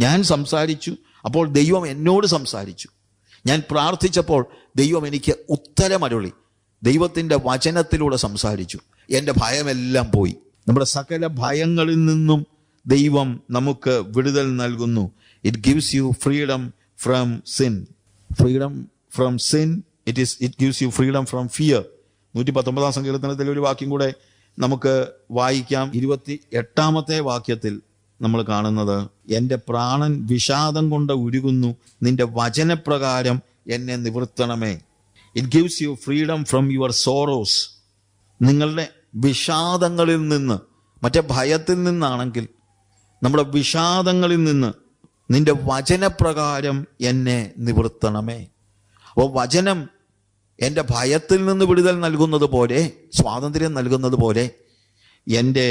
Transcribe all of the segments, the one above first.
ഞാൻ സംസാരിച്ചു, അപ്പോൾ ദൈവം എന്നോട് സംസാരിച്ചു. ഞാൻ പ്രാർത്ഥിച്ചപ്പോൾ ദൈവം എനിക്ക് ഉത്തരമരുളി. ദൈവത്തിൻ്റെ വചനത്തിലൂടെ സംസാരിച്ചു. എൻ്റെ ഭയമെല്ലാം പോയി. നമ്മുടെ സകല ഭയങ്ങളിൽ നിന്നും ദൈവം നമുക്ക് വിടുതൽ നൽകുന്നു. It gives you freedom from sin. Freedom from sin. It gives you freedom from fear. 119 സങ്കീർത്തനത്തിൽ ഒരു വാക്യം കൂടെ നമുക്ക് വായിക്കാം. 28 വാക്യത്തിൽ നമ്മൾ കാണുന്നത്, എൻ്റെ പ്രാണൻ വിഷാദം കൊണ്ട് ഉരുകുന്നു, നിന്റെ വചനപ്രകാരം എന്നെ നിവർത്തണമേ. It gives you freedom from your sorrows. നിങ്ങളുടെ വിഷാദങ്ങളിൽ നിന്ന്, മറ്റേ ഭയത്തിൽ നിന്നാണെങ്കിൽ നമ്മുടെ വിഷാദങ്ങളിൽ നിന്ന് നിന്റെ വചനപ്രകാരം എന്നെ നിവർത്തണമേ. അപ്പോൾ വചനം എൻ്റെ ഭയത്തിൽ നിന്ന് വിടുതൽ നൽകുന്നത് പോലെ, സ്വാതന്ത്ര്യം നൽകുന്നത് പോലെ, എൻ്റെ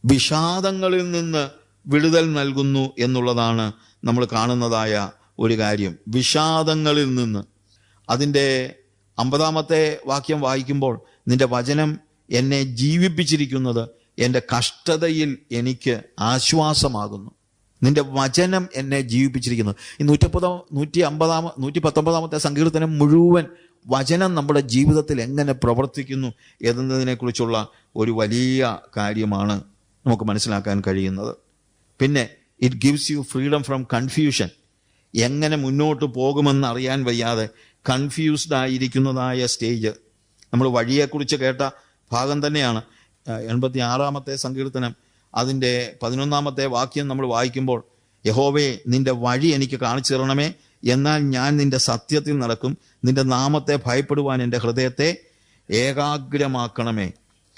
വിഷാദങ്ങളിൽ നിന്ന് വിടുതൽ നൽകുന്നു എന്നുള്ളതാണ് നമ്മൾ കാണുന്നതായ ഒരു കാര്യം. വിഷാദങ്ങളിൽ നിന്ന്. അതിൻ്റെ 50 വാക്യം വായിക്കുമ്പോൾ, നിന്റെ വചനം എന്നെ ജീവിപ്പിച്ചിരിക്കുന്നത് എൻ്റെ കഷ്ടതയിൽ എനിക്ക് ആശ്വാസമാകുന്നു. നിന്റെ വചനം എന്നെ ജീവിപ്പിച്ചിരിക്കുന്നു. ഈ 119 സങ്കീർത്തനം മുഴുവൻ വചനം നമ്മുടെ ജീവിതത്തിൽ എങ്ങനെ പ്രവർത്തിക്കുന്നു എന്നതിനെക്കുറിച്ചുള്ള ഒരു വലിയ കാര്യമാണ് നമുക്ക് മനസ്സിലാക്കാൻ കഴിയുന്നത്. പിന്നെ it gives you freedom from confusion. എങ്ങനെ മുന്നോട്ട് പോകുമെന്ന് അറിയാൻ വയ്യാതെ കൺഫ്യൂസ്ഡ് ആയിരിക്കുന്നതായ സ്റ്റേജ്. നമ്മൾ വഴിയെക്കുറിച്ച് കേട്ട ഭാഗം തന്നെയാണ് 86 സങ്കീർത്തനം. അതിൻ്റെ 11 വാക്യം നമ്മൾ വായിക്കുമ്പോൾ, യഹോവേ നിന്റെ വഴി എനിക്ക് കാണിച്ചു തരണമേ, എന്നാൽ ഞാൻ നിന്റെ സത്യത്തിൽ നടക്കും. നിന്റെ നാമത്തെ ഭയപ്പെടുവാൻ എൻ്റെ ഹൃദയത്തെ ഏകാഗ്രമാക്കണമേ.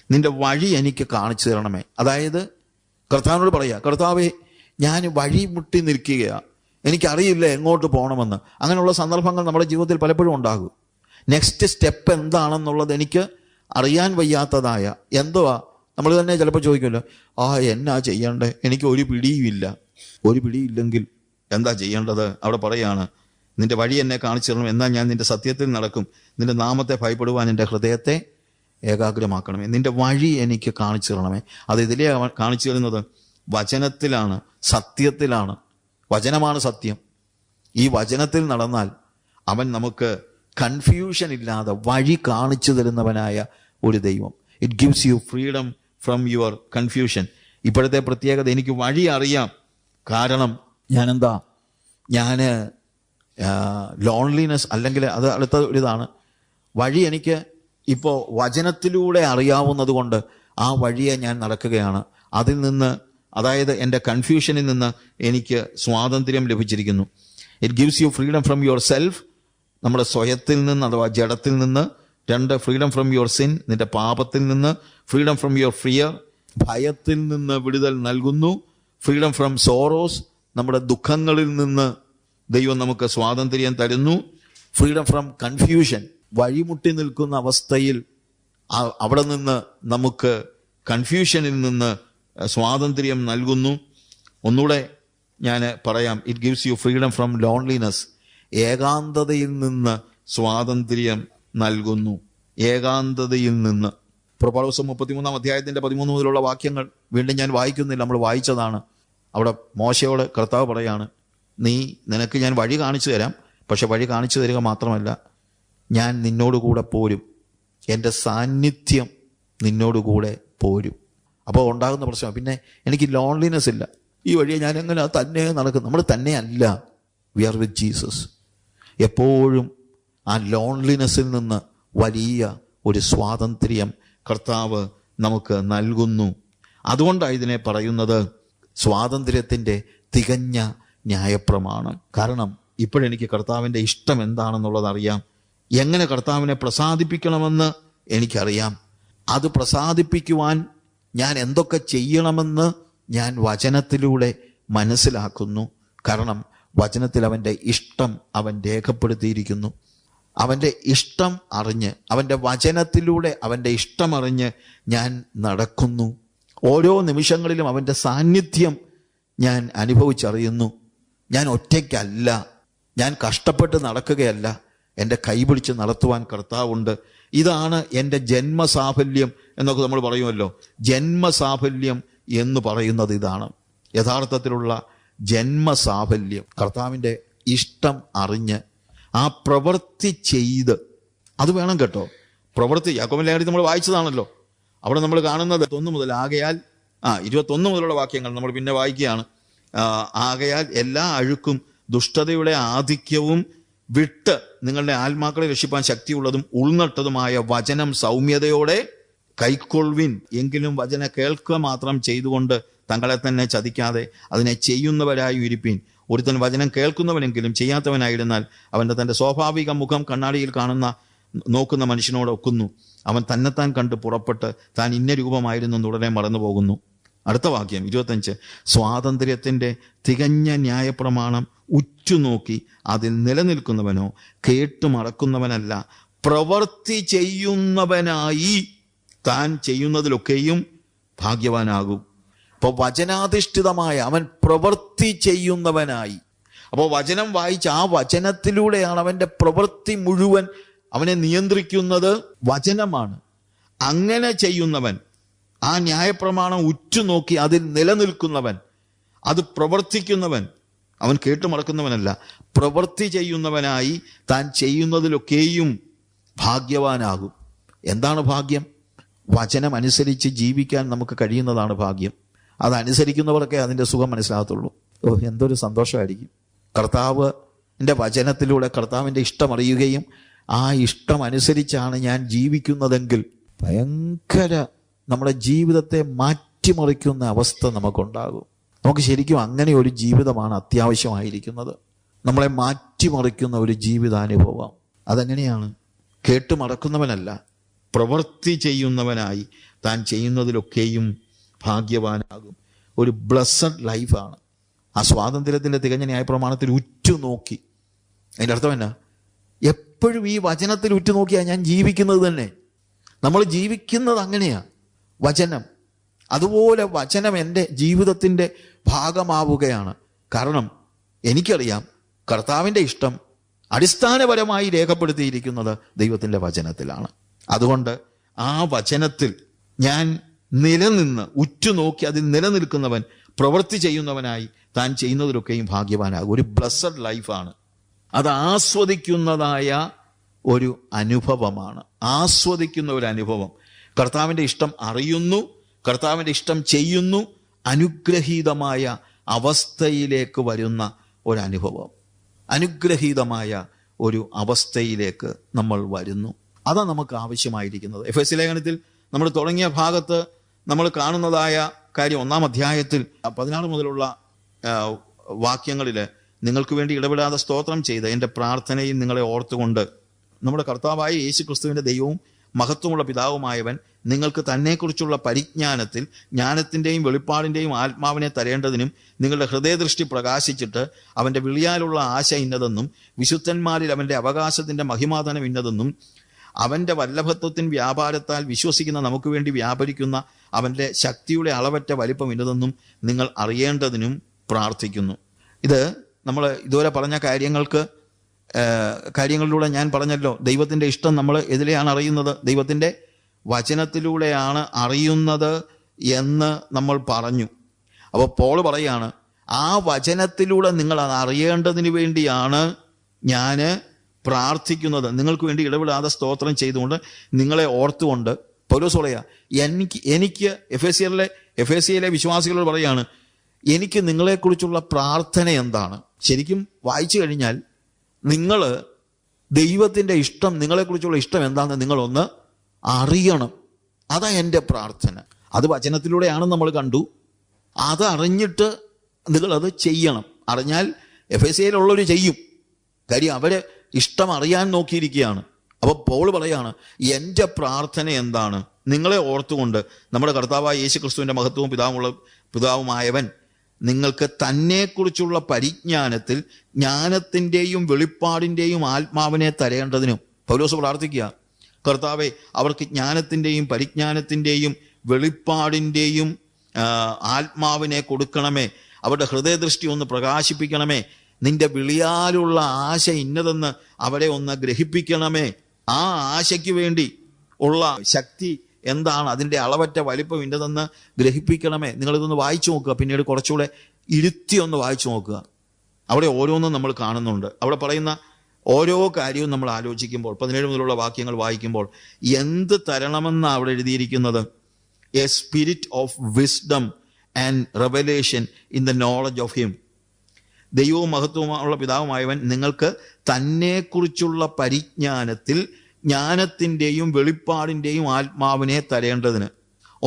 നിന്റെ വഴി എനിക്ക് കാണിച്ചു തരണമേ. അതായത് കർത്താവിനോട് പറയുക, കർത്താവേ ഞാൻ വഴി മുട്ടി നിൽക്കുകയാണ്, എനിക്കറിയില്ല എങ്ങോട്ട് പോകണമെന്ന്. അങ്ങനെയുള്ള സന്ദർഭങ്ങൾ നമ്മുടെ ജീവിതത്തിൽ പലപ്പോഴും ഉണ്ടാകും. നെക്സ്റ്റ് സ്റ്റെപ്പ് എന്താണെന്നുള്ളത് എനിക്ക് അറിയാൻ വയ്യാത്തതായ എന്തുവാ നമ്മൾ തന്നെ ചിലപ്പോൾ ചോദിക്കുമല്ലോ, എന്നാ ചെയ്യണ്ടേ, എനിക്ക് ഒരു പിടിയുമില്ല. ഒരു പിടിയില്ലെങ്കിൽ എന്താ ചെയ്യേണ്ടത്? അവിടെ പറയാണ്, നിന്റെ വഴി എന്നെ കാണിച്ചു തരണം, എന്നാൽ ഞാൻ നിന്റെ സത്യത്തിൽ നടക്കും. നിന്റെ നാമത്തെ ഭയപ്പെടുവാൻ എൻ്റെ ഹൃദയത്തെ ഏകാഗ്രമാക്കണമേ. നിന്റെ വഴി എനിക്ക് കാണിച്ചു തരണമേ. അത് ഇതിലേ കാണിച്ചു തരുന്നത് വചനത്തിലാണ്, സത്യത്തിലാണ്. വചനമാണ് സത്യം. ഈ വചനത്തിൽ നടന്നാൽ അവൻ നമുക്ക് കൺഫ്യൂഷൻ ഇല്ലാതെ വഴി കാണിച്ചു തരുന്നവനായ ഒരു ദൈവം. It gives you freedom from your confusion. ഇപ്പോഴത്തെ പ്രത്യേകത, എനിക്ക് വഴി അറിയാം. കാരണം ഞാൻ ലോൺലിനെസ്, അല്ലെങ്കിൽ അത് അടുത്ത ഒരിതാണ്. വഴി എനിക്ക് ഇപ്പോൾ വചനത്തിലൂടെ അറിയാവുന്നത് കൊണ്ട് ആ വഴിയെ ഞാൻ നടക്കുകയാണ്. അതിൽ നിന്ന്, അതായത് എൻ്റെ കൺഫ്യൂഷനിൽ നിന്ന് എനിക്ക് സ്വാതന്ത്ര്യം ലഭിച്ചിരിക്കുന്നു. It gives you freedom from your self, നമ്മുടെ സ്വയത്തിൽ നിന്ന് അഥവാ ജഡത്തിൽ നിന്ന്. 2, ഫ്രീഡം ഫ്രം യുവർ സിൻ, നിന്റെ പാപത്തിൽ നിന്ന്. ഫ്രീഡം ഫ്രം യുവർ ഫിയർ, ഭയത്തിൽ നിന്ന് വിടുതൽ നൽകുന്നു. ഫ്രീഡം ഫ്രം സോറോസ്, നമ്മുടെ ദുഃഖങ്ങളിൽ നിന്ന് ദൈവം നമുക്ക് സ്വാതന്ത്ര്യം തരുന്നു. ഫ്രീഡം ഫ്രം കൺഫ്യൂഷൻ, വഴിമുട്ടി നിൽക്കുന്ന അവസ്ഥയിൽ അവിടെ നിന്ന് നമുക്ക് കൺഫ്യൂഷനിൽ നിന്ന് സ്വാതന്ത്ര്യം നൽകുന്നു. ഒന്നുകൂടെ ഞാൻ പറയാം, it gives you freedom from loneliness, ഏകാന്തതയിൽ നിന്ന് സ്വാതന്ത്ര്യം നൽകുന്നു. ഏകാന്തതയിൽ നിന്ന്. പുറപ്പാട് പുസ്തകം 33 13 മുതലുള്ള വാക്യങ്ങൾ വീണ്ടും ഞാൻ വായിക്കുന്നില്ല, നമ്മൾ വായിച്ചതാണ്. അവിടെ മോശയോട് കർത്താവ് പറയാണ്, നിനക്ക് ഞാൻ വഴി കാണിച്ചു തരാം, പക്ഷെ വഴി കാണിച്ചു തരിക മാത്രമല്ല, ഞാൻ നിന്നോടുകൂടെ പോരും, എൻ്റെ സാന്നിധ്യം നിന്നോടുകൂടെ പോരും. അപ്പോൾ ഉണ്ടാകുന്ന പ്രശ്നം, പിന്നെ എനിക്ക് ലോൺലിനെസ് ഇല്ല, ഈ വഴിയെ ഞാൻ എങ്ങനെ തന്നെ നടക്കും. നമ്മൾ തന്നെയല്ല, വി ആർ വിത്ത് ജീസസ്. എപ്പോഴും ആ ലോൺലിനെസ്സിൽ നിന്ന് വലിയ ഒരു സ്വാതന്ത്ര്യം കർത്താവ് നമുക്ക് നൽകുന്നു. അതുകൊണ്ടാണ് ഇതിനെ പറയുന്നത് സ്വാതന്ത്ര്യത്തിൻ്റെ തികഞ്ഞ ന്യായപ്രമാണം. കാരണം ഇപ്പോഴെനിക്ക് കർത്താവിൻ്റെ ഇഷ്ടം എന്താണെന്നുള്ളത് അറിയാം. എങ്ങനെ കർത്താവിനെ പ്രസാദിപ്പിക്കണമെന്ന് എനിക്കറിയാം. അത് പ്രസാദിപ്പിക്കുവാൻ ഞാൻ എന്തൊക്കെ ചെയ്യണമെന്ന് ഞാൻ വചനത്തിലൂടെ മനസ്സിലാക്കുന്നു. കാരണം വചനത്തിൽ അവൻ്റെ ഇഷ്ടം അവൻ രേഖപ്പെടുത്തിയിരിക്കുന്നു. അവൻ്റെ ഇഷ്ടം അറിഞ്ഞ്, അവൻ്റെ വചനത്തിലൂടെ അവൻ്റെ ഇഷ്ടം അറിഞ്ഞ് ഞാൻ നടക്കുന്നു. ഓരോ നിമിഷങ്ങളിലും അവൻ്റെ സാന്നിധ്യം ഞാൻ അനുഭവിച്ചറിയുന്നു. ഞാൻ ഒറ്റയ്ക്കല്ല, ഞാൻ കഷ്ടപ്പെട്ട് നടക്കുകയല്ല, എൻ്റെ കൈപിടിച്ച് നടത്തുവാൻ കർത്താവുണ്ട്. ഇതാണ് എൻ്റെ ജന്മസാഫല്യം എന്നൊക്കെ നമ്മൾ പറയുമല്ലോ. ജന്മസാഫല്യം എന്ന് പറയുന്നത് ഇതാണ്. യഥാർത്ഥത്തിലുള്ള ജന്മസാഫല്യം. കർത്താവിൻ്റെ ഇഷ്ടം അറിഞ്ഞ് ആ പ്രവൃത്തി ചെയ്ത്, അത് വേണം കേട്ടോ. പ്രവൃത്തി യാക്കോബിന്റെ ലേഖനത്തിൽ നമ്മൾ വായിച്ചതാണല്ലോ. അവിടെ നമ്മൾ കാണുന്നത് 1 മുതൽ, ആകയാൽ 21 മുതലുള്ള വാക്യങ്ങൾ നമ്മൾ പിന്നെ വായിക്കുകയാണ്. ആകയാൽ എല്ലാ അഴുക്കും ദുഷ്ടതയുടെ ആധിക്യവും വിട്ട് നിങ്ങളുടെ ആത്മാക്കളെ രക്ഷിപ്പാൻ ശക്തിയുള്ളതും ഉൾനട്ടതുമായ വചനം സൗമ്യതയോടെ കൈക്കൊള്ളുവിൻ. എങ്കിലും വചന കേൾക്കുക മാത്രം ചെയ്തുകൊണ്ട് തങ്ങളെ തന്നെ ചതിക്കാതെ അതിനെ ചെയ്യുന്നവരായി ഇരിപ്പിൻ. ഒരുത്തൻ വചനം കേൾക്കുന്നവനെങ്കിലും ചെയ്യാത്തവനായിരുന്നാൽ അവൻ്റെ തൻ്റെ സ്വാഭാവിക മുഖം കണ്ണാടിയിൽ നോക്കുന്ന മനുഷ്യനോട് ഒക്കുന്നു. അവൻ തന്നെത്താൻ കണ്ട് പുറപ്പെട്ട് താൻ ഇന്ന രൂപമായിരുന്നു ഉടനെ മറന്നു പോകുന്നു. അടുത്ത വാക്യം 25. സ്വാതന്ത്ര്യത്തിൻ്റെ തികഞ്ഞ ന്യായപ്രമാണം ഉറ്റുനോക്കി അതിൽ നിലനിൽക്കുന്നവനോ കേട്ടു മറക്കുന്നവനല്ല, പ്രവൃത്തി ചെയ്യുന്നവനായി താൻ ചെയ്യുന്നതിലൊക്കെയും ഭാഗ്യവാനാകും. അപ്പോൾ വചനാധിഷ്ഠിതമായ അവൻ പ്രവൃത്തി ചെയ്യുന്നവനായി. അപ്പോൾ വചനം വായിച്ച് ആ വചനത്തിലൂടെയാണ് അവൻ്റെ പ്രവൃത്തി മുഴുവൻ. അവനെ നിയന്ത്രിക്കുന്നത് വചനമാണ്. അങ്ങനെ ചെയ്യുന്നവൻ, ആ ന്യായപ്രമാണം ഉറ്റുനോക്കി അതിൽ നിലനിൽക്കുന്നവൻ, അത് പ്രവർത്തിക്കുന്നവൻ, അവൻ കേട്ടുമറക്കുന്നവനല്ല, പ്രവൃത്തി ചെയ്യുന്നവനായി താൻ ചെയ്യുന്നതിലൊക്കെയും ഭാഗ്യവാനാകും. എന്താണ് ഭാഗ്യം? വചനം അനുസരിച്ച് ജീവിക്കാൻ നമുക്ക് കഴിയുന്നതാണ് ഭാഗ്യം. അതനുസരിക്കുന്നവർക്കേ അതിൻ്റെ സുഖം മനസ്സിലാകത്തുള്ളൂ. എന്തൊരു സന്തോഷമായിരിക്കും. കർത്താവിൻ്റെ വചനത്തിലൂടെ കർത്താവിൻ്റെ ഇഷ്ടം അറിയുകയും ആ ഇഷ്ടം അനുസരിച്ചാണ് ഞാൻ ജീവിക്കുന്നതെങ്കിൽ ഭയങ്കര നമ്മുടെ ജീവിതത്തെ മാറ്റിമറിക്കുന്ന അവസ്ഥ നമുക്കുണ്ടാകും. നമുക്ക് ശരിക്കും അങ്ങനെ ഒരു ജീവിതമാണ് അത്യാവശ്യമായിരിക്കുന്നത്. നമ്മളെ മാറ്റിമറിക്കുന്ന ഒരു ജീവിതാനുഭവം. അതെങ്ങനെയാണ്? കേട്ടുമറക്കുന്നവനല്ല, പ്രവൃത്തി ചെയ്യുന്നവനായി താൻ ചെയ്യുന്നതിലൊക്കെയും ഭാഗ്യവാനാകും. ഒരു ബ്ലസ്സഡ് ലൈഫാണ്. ആ സ്വാതന്ത്ര്യത്തിൻ്റെ തികഞ്ഞ ന്യായപ്രമാണത്തിൽ ഉറ്റുനോക്കി. അതിൻ്റെ അർത്ഥം എന്നാ? എപ്പോഴും ഈ വചനത്തിൽ ഉറ്റുനോക്കിയാണ് ഞാൻ ജീവിക്കുന്നത് തന്നെ. നമ്മൾ ജീവിക്കുന്നത് അങ്ങനെയാ. വചനം, അതുപോലെ വചനം എൻ്റെ ജീവിതത്തിൻ്റെ ഭാഗമാവുകയാണ്. കാരണം എനിക്കറിയാം കർത്താവിൻ്റെ ഇഷ്ടം അടിസ്ഥാനപരമായി രേഖപ്പെടുത്തിയിരിക്കുന്നത് ദൈവത്തിൻ്റെ വചനത്തിലാണ്. അതുകൊണ്ട് ആ വചനത്തിൽ ഞാൻ നിലനിന്ന് ഉറ്റുനോക്കി അതിൽ നിലനിൽക്കുന്നവൻ പ്രവൃത്തി ചെയ്യുന്നവനായി താൻ ചെയ്യുന്നതിലൊക്കെയും ഭാഗ്യവാനാകും. ഒരു ബ്ലസ്സഡ് ലൈഫാണ്. അത് ആസ്വദിക്കുന്നതായ ഒരു അനുഭവമാണ്. ആസ്വദിക്കുന്ന ഒരു അനുഭവം. കർത്താവിൻ്റെ ഇഷ്ടം അറിയുന്നു, കർത്താവിൻ്റെ ഇഷ്ടം ചെയ്യുന്നു, അനുഗ്രഹീതമായ അവസ്ഥയിലേക്ക് വരുന്ന ഒരനുഭവം. അനുഗ്രഹീതമായ ഒരു അവസ്ഥയിലേക്ക് നമ്മൾ വരുന്നു. അതാണ് നമുക്ക് ആവശ്യമായിരിക്കുന്നത്. എഫെസ്യ ലേഖനത്തിൽ നമ്മൾ തുടങ്ങിയ ഭാഗത്ത് നമ്മൾ കാണുന്നതായ കാര്യം 1-ാം അധ്യായത്തിൽ 16 മുതലുള്ള വാക്യങ്ങളിൽ നിങ്ങൾക്ക് വേണ്ടി ഇടപെടാതെ സ്തോത്രം ചെയ്ത് എൻ്റെ പ്രാർത്ഥനയിൽ നിങ്ങളെ ഓർത്തുകൊണ്ട് നമ്മുടെ കർത്താവായ യേശു ക്രിസ്തുവിൻ്റെ ദൈവവും മഹത്വമുള്ള പിതാവുമായവൻ നിങ്ങൾക്ക് തന്നെക്കുറിച്ചുള്ള പരിജ്ഞാനത്തിൽ ജ്ഞാനത്തിൻ്റെയും വെളിപ്പാടിൻ്റെയും ആത്മാവിനെ തരേണ്ടതിനും നിങ്ങളുടെ ഹൃദയദൃഷ്ടി പ്രകാശിച്ചിട്ട് അവൻ്റെ വിളിയാലുള്ള ആശ ഇന്നതെന്നും വിശുദ്ധന്മാരിൽ അവൻ്റെ അവകാശത്തിൻ്റെ മഹിമാധനം ഇന്നതെന്നും അവൻ്റെ വല്ലഭത്വത്തിൻ വ്യാപാരത്താൽ വിശ്വസിക്കുന്ന നമുക്ക് വേണ്ടി വ്യാപരിക്കുന്ന അവൻ്റെ ശക്തിയുടെ അളവറ്റ വലിപ്പം ഇന്നതെന്നും നിങ്ങൾ അറിയേണ്ടതിനും പ്രാർത്ഥിക്കുന്നു. ഇത് നമ്മൾ ഇതുവരെ പറഞ്ഞ കാര്യങ്ങളിലൂടെ ഞാൻ പറഞ്ഞല്ലോ, ദൈവത്തിൻ്റെ ഇഷ്ടം നമ്മൾ എതിലെയാണ് അറിയുന്നത്? ദൈവത്തിൻ്റെ വചനത്തിലൂടെയാണ് അറിയുന്നത് എന്ന് നമ്മൾ പറഞ്ഞു. അപ്പോൾ പോൾ പറയാണ്, ആ വചനത്തിലൂടെ നിങ്ങൾ അത് അറിയേണ്ടതിന് വേണ്ടിയാണ് ഞാൻ പ്രാർത്ഥിക്കുന്നത്. നിങ്ങൾക്ക് വേണ്ടി ഇടപെടാതെ സ്തോത്രം ചെയ്തുകൊണ്ട് നിങ്ങളെ ഓർത്തുകൊണ്ട്. പൗലോസ് പറയാ, എനിക്ക് എഫേസ്യയിലെ വിശ്വാസികളോട് പറയാണ്, എനിക്ക് നിങ്ങളെക്കുറിച്ചുള്ള പ്രാർത്ഥന എന്താണ്? ശരിക്കും വായിച്ചു കഴിഞ്ഞാൽ നിങ്ങൾ ദൈവത്തിൻ്റെ ഇഷ്ടം, നിങ്ങളെക്കുറിച്ചുള്ള ഇഷ്ടം എന്താണെന്ന് നിങ്ങളൊന്ന് അറിയണം. അതാ എൻ്റെ പ്രാർത്ഥന. അത് വചനത്തിലൂടെയാണെന്ന് നമ്മൾ കണ്ടു. അത് അറിഞ്ഞിട്ട് നിങ്ങളത് ചെയ്യണം. അറിഞ്ഞാൽ എഫേസ്യയിലുള്ളവർ ചെയ്യും. കാര്യം അവരെ ഇഷ്ടം അറിയാൻ നോക്കിയിരിക്കുകയാണ്. അപ്പോൾ പോൾ പറയാണ്, എൻ്റെ പ്രാർത്ഥന എന്താണ്? നിങ്ങളെ ഓർത്തുകൊണ്ട് നമ്മുടെ കർത്താവായ യേശു ക്രിസ്തുവിൻ്റെ മഹത്വവും പിതാവുമായവൻ നിങ്ങൾക്ക് തന്നെക്കുറിച്ചുള്ള പരിജ്ഞാനത്തിൽ ജ്ഞാനത്തിൻ്റെയും വെളിപ്പാടിൻ്റെയും ആത്മാവിനെ തരേണ്ടതിനും. പൗലോസ് പ്രാർത്ഥിക്കുക, കർത്താവേ, അവർക്ക് ജ്ഞാനത്തിൻ്റെയും പരിജ്ഞാനത്തിൻ്റെയും വെളിപ്പാടിൻ്റെയും ആത്മാവിനെ കൊടുക്കണമേ. അവരുടെ ഹൃദയദൃഷ്ടി ഒന്ന് പ്രകാശിപ്പിക്കണമേ. നിന്റെ വിളിയാലുള്ള ആശ ഇന്നതെന്ന് അവരെ ഒന്ന് ഗ്രഹിപ്പിക്കണമേ. ആ ആശയ്ക്ക് വേണ്ടി ഉള്ള ശക്തി എന്താണ്, അതിൻ്റെ അളവറ്റ വലിപ്പം ഇന്നതെന്ന് ഗ്രഹിപ്പിക്കണമേ. നിങ്ങളിതൊന്ന് വായിച്ചു നോക്കുക. പിന്നീട് കുറച്ചുകൂടെ ഇരുത്തി ഒന്ന് വായിച്ചു നോക്കുക. അവിടെ ഓരോന്നും നമ്മൾ കാണുന്നുണ്ട്. അവിടെ പറയുന്ന ഓരോ കാര്യവും നമ്മൾ ആലോചിക്കുമ്പോൾ 17 മുതലുള്ള വാക്യങ്ങൾ വായിക്കുമ്പോൾ എന്ത് തരണമെന്ന് അവിടെ എഴുതിയിരിക്കുന്നത്? A spirit of wisdom and revelation in the knowledge of him. ദൈവവും മഹത്വമുള്ള പിതാവുമായവൻ നിങ്ങൾക്ക് തന്നെക്കുറിച്ചുള്ള പരിജ്ഞാനത്തിൽ ജ്ഞാനത്തിൻ്റെയും വെളിപ്പാടിൻ്റെയും ആത്മാവിനെ തരേണ്ടതിന്.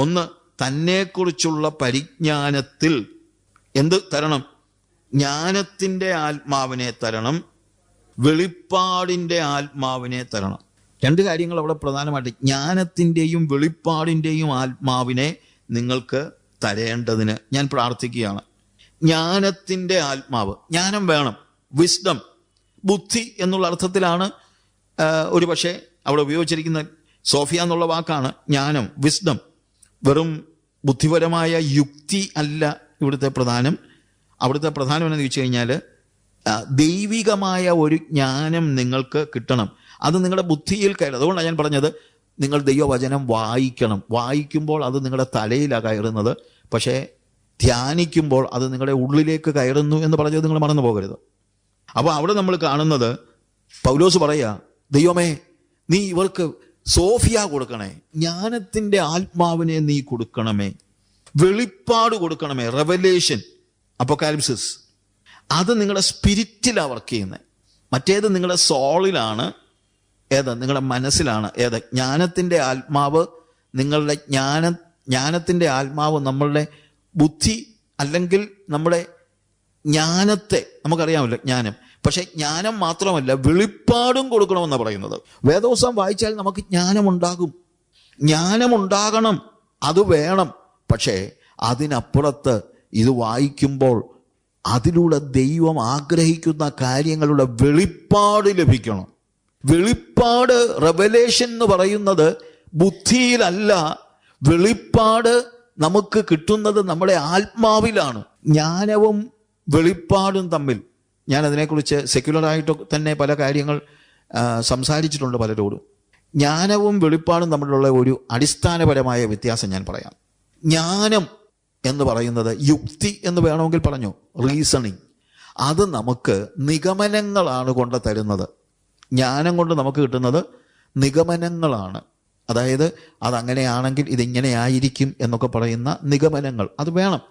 ഒന്ന്, തന്നെക്കുറിച്ചുള്ള പരിജ്ഞാനത്തിൽ എന്ത് തരണം? ജ്ഞാനത്തിൻ്റെ ആത്മാവിനെ തരണം, വെളിപ്പാടിൻ്റെ ആത്മാവിനെ തരണം. രണ്ട് കാര്യങ്ങൾ അവിടെ പ്രധാനമായിട്ട്. ജ്ഞാനത്തിൻ്റെയും വെളിപ്പാടിൻ്റെയും ആത്മാവിനെ നിങ്ങൾക്ക് തരേണ്ടതിന് ഞാൻ പ്രാർത്ഥിക്കുകയാണ്. ജ്ഞാനത്തിൻ്റെ ആത്മാവ്, ജ്ഞാനം വേണം. വിസ്ഡം, ബുദ്ധി എന്നുള്ള അർത്ഥത്തിലാണ് ഒരു പക്ഷേ അവിടെ ഉപയോഗിച്ചിരിക്കുന്ന. സോഫിയ എന്നുള്ള വാക്കാണ് ജ്ഞാനം, വിസ്ഡം. വെറും ബുദ്ധിപരമായ യുക്തി അല്ല ഇവിടുത്തെ പ്രധാനം. അവിടുത്തെ പ്രധാനം എന്ന് ചോദിച്ചു കഴിഞ്ഞാൽ ദൈവികമായ ഒരു ജ്ഞാനം നിങ്ങൾക്ക് കിട്ടണം. അത് നിങ്ങളുടെ ബുദ്ധിയിൽ കയറും. അതുകൊണ്ടാണ് ഞാൻ പറഞ്ഞത് നിങ്ങൾ ദൈവവചനം വായിക്കണം. വായിക്കുമ്പോൾ അത് നിങ്ങളുടെ തലയിലാണ് കയറുന്നത്, പക്ഷേ ധ്യാനിക്കുമ്പോൾ അത് നിങ്ങളുടെ ഉള്ളിലേക്ക് കയറുന്നു എന്ന് പറഞ്ഞത് നിങ്ങൾ മറന്നു പോകരുത്. അപ്പോൾ അവിടെ നമ്മൾ കാണുന്നത് പൗലോസ് പറയുക, ദൈവമേ നീ ഇവർക്ക് സോഫിയ കൊടുക്കണേ, ജ്ഞാനത്തിൻ്റെ ആത്മാവിനെ നീ കൊടുക്കണമേ, വെളിപ്പാട് കൊടുക്കണമേ, റെവലേഷൻ, അപ്പോക്കാലിപ്സിസ്. അത് നിങ്ങളുടെ സ്പിരിറ്റിലാണ് വർക്ക് ചെയ്യുന്നത്. മറ്റേത് നിങ്ങളുടെ സോളിലാണ്. ഏത്? നിങ്ങളുടെ മനസ്സിലാണ്. ഏത്? ജ്ഞാനത്തിൻ്റെ ആത്മാവ് നിങ്ങളുടെ ജ്ഞാനത്തിൻ്റെ ആത്മാവ് നമ്മളുടെ ബുദ്ധി അല്ലെങ്കിൽ നമ്മുടെ ജ്ഞാനത്തെ, നമുക്കറിയാമല്ലോ ജ്ഞാനം. പക്ഷെ ജ്ഞാനം മാത്രമല്ല, വെളിപ്പാടും കൊടുക്കണമെന്നാണ് പറയുന്നത്. വേദോസം വായിച്ചാൽ നമുക്ക് ജ്ഞാനമുണ്ടാകും. ജ്ഞാനമുണ്ടാകണം, അത് വേണം. പക്ഷേ അതിനപ്പുറത്ത് ഇത് വായിക്കുമ്പോൾ അതിലൂടെ ദൈവം ആഗ്രഹിക്കുന്ന കാര്യങ്ങളുടെ വെളിപ്പാട് ലഭിക്കണം. വെളിപ്പാട്, റെവലേഷൻ എന്ന് പറയുന്നത് ബുദ്ധിയിലല്ല. വെളിപ്പാട് നമുക്ക് കിട്ടുന്നത് നമ്മുടെ ആത്മാവിലാണ്. ജ്ഞാനവും വെളിപ്പാടും തമ്മിൽ ഞാൻ അതിനെക്കുറിച്ച് സെക്യുലറായിട്ട് തന്നെ പല കാര്യങ്ങൾ സംസാരിച്ചിട്ടുണ്ട് പലരോടും. ജ്ഞാനവും വെളിപ്പാടും തമ്മിലുള്ള ഒരു അടിസ്ഥാനപരമായ വ്യത്യാസം ഞാൻ പറയാം. ജ്ഞാനം എന്ന് പറയുന്നത് യുക്തി എന്ന് വേണമെങ്കിൽ പറഞ്ഞു, റീസണിങ്. അത് നമുക്ക് നിഗമനങ്ങളാണ് കൊണ്ട് തരുന്നത്. ജ്ഞാനം കൊണ്ട് നമുക്ക് കിട്ടുന്നത് നിഗമനങ്ങളാണ്. അതായത് അതങ്ങനെയാണെങ്കിൽ ഇതിങ്ങനെ ആയിരിക്കും എന്നൊക്കെ പറയുന്ന നിഗമനങ്ങൾ. അത് വേണം.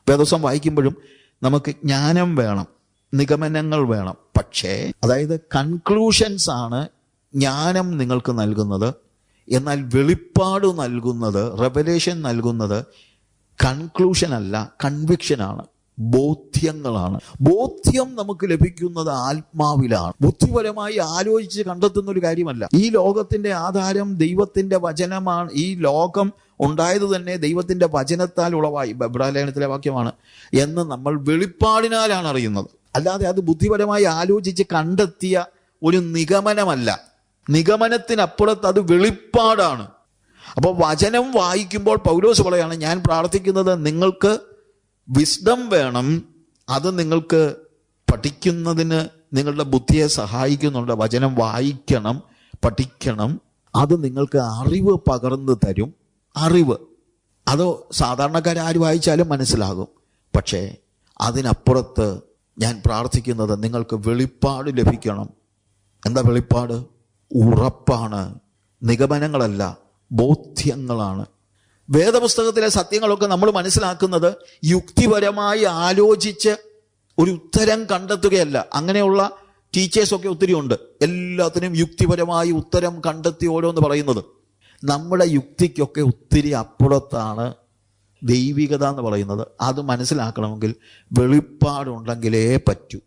വേദോസം വായിക്കുമ്പോഴും നമുക്ക് ജ്ഞാനം വേണം, നിഗമനങ്ങൾ വേണം. പക്ഷേ അതായത് കൺക്ലൂഷൻസ് ആണ് ജ്ഞാനം നിങ്ങൾക്ക് നൽകുന്നത്. എന്നാൽ വെളിപ്പാട് നൽകുന്നത്, റെവലേഷൻ നൽകുന്നത് കൺക്ലൂഷൻ അല്ല, കൺവിക്ഷനാണ്, ബോധ്യങ്ങളാണ്. ബോധ്യം നമുക്ക് ലഭിക്കുന്നത് ആത്മാവിലാണ്. ബുദ്ധിപരമായി ആലോചിച്ച് കണ്ടെത്തുന്ന ഒരു കാര്യമല്ല. ഈ ലോകത്തിന്റെ ആധാരം ദൈവത്തിന്റെ വചനമാണ്. ഈ ലോകം ഉണ്ടായത് തന്നെ ദൈവത്തിന്റെ വചനത്താൽ ഉളവായി, എബ്രായലേഖനത്തിലെ വാക്യമാണ് എന്ന് നമ്മൾ വെളിപ്പാടിനാലാണ് അറിയുന്നത്. അല്ലാതെ അത് ബുദ്ധിപരമായി ആലോചിച്ച് കണ്ടെത്തിയ ഒരു നിഗമനമല്ല. നിഗമനത്തിനപ്പുറത്ത് അത് വെളിപ്പാടാണ്. അപ്പോൾ വചനം വായിക്കുമ്പോൾ പൗലോസ് പറയാണ്, ഞാൻ പ്രാർത്ഥിക്കുന്നത് നിങ്ങൾക്ക് വിസ്ഡം വേണം. അത് നിങ്ങൾക്ക് പഠിക്കുന്നതിന് നിങ്ങളുടെ ബുദ്ധിയെ സഹായിക്കുന്നുണ്ട്. വചനം വായിക്കണം, പഠിക്കണം. അത് നിങ്ങൾക്ക് അറിവ് പകർന്നു തരും. അറിവ് അത് സാധാരണക്കാരും വായിച്ചാലും മനസ്സിലാകും. പക്ഷേ അതിനപ്പുറത്ത് ഞാൻ പ്രാർത്ഥിക്കുന്നത് നിങ്ങൾക്ക് വെളിപ്പാട് ലഭിക്കണം. എന്താ വെളിപ്പാട്? ഉറപ്പാണ്, നിഗമനങ്ങളല്ല, ബോധ്യങ്ങളാണ്. വേദപുസ്തകത്തിലെ സത്യങ്ങളൊക്കെ നമ്മൾ മനസ്സിലാക്കുന്നത് യുക്തിപരമായി ആലോചിച്ച് ഒരു ഉത്തരം കണ്ടെത്തുകയല്ല. അങ്ങനെയുള്ള ടീച്ചേഴ്സൊക്കെ ഒത്തിരി ഉണ്ട്. എല്ലാത്തിനും യുക്തിപരമായി ഉത്തരം കണ്ടെത്തി ഓരോന്ന് പറയുന്നത്. നമ്മുടെ യുക്തിക്കൊക്കെ ഒത്തിരി അപ്പുറത്താണ് ദൈവികത എന്ന് പറയുന്നത്. അത് മനസ്സിലാക്കണമെങ്കിൽ വെളിപ്പാടുണ്ടെങ്കിലേ പറ്റൂ.